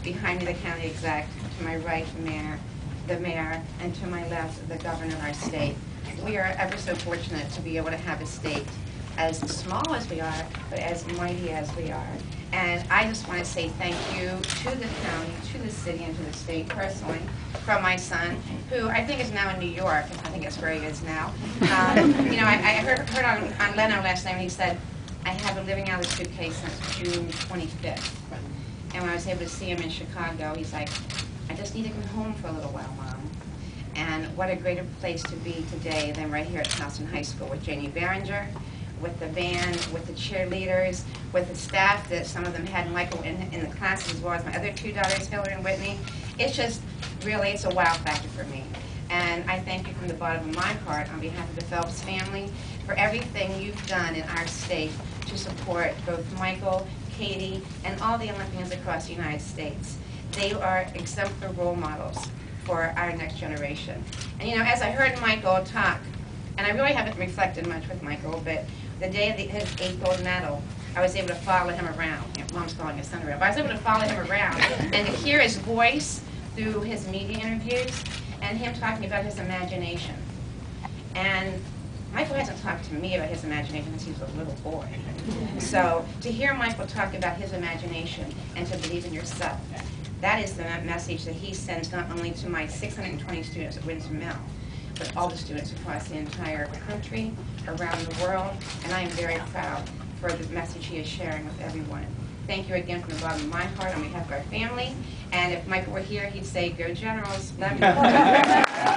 behind me the county exec, to my right the mayor, and to my left the governor of our state. We are ever so fortunate to be able to have a state as small as we are, but as mighty as we are. And I just want to say thank you to the county, to the city, and to the state personally, from my son, who I think is now in New York. I think that's where he is now. You know, I heard on Leno last night when he said, I have been living out of the suitcase since June 25th. And when I was able to see him in Chicago, he's like, I just need to come home for a little while, Mom. And what a greater place to be today than right here at Towson High School with Janie Behringer, with the band, with the cheerleaders, with the staff that some of them had Michael in the classes, as well as my other two daughters, Hillary and Whitney. It's just, really, it's a wow factor for me. And I thank you from the bottom of my heart on behalf of the Phelps family for everything you've done in our state to support both Michael, Katie, and all the Olympians across the United States. They are exemplary role models for our next generation. And you know, as I heard Michael talk, and I really haven't reflected much with Michael, but the day of his 8th gold medal, I was able to follow him around. You know, Mom's following his son around. But I was able to follow him around and to hear his voice through his media interviews and him talking about his imagination. And Michael hasn't talked to me about his imagination since he was a little boy. So to hear Michael talk about his imagination and to believe in yourself, that is the message that he sends not only to my 620 students at Windsor Mill, but all the students across the entire country, around the world, and I am very proud for the message he is sharing with everyone. Thank you again from the bottom of my heart on behalf of our family, and if Michael were here, he'd say, go Generals. Love you.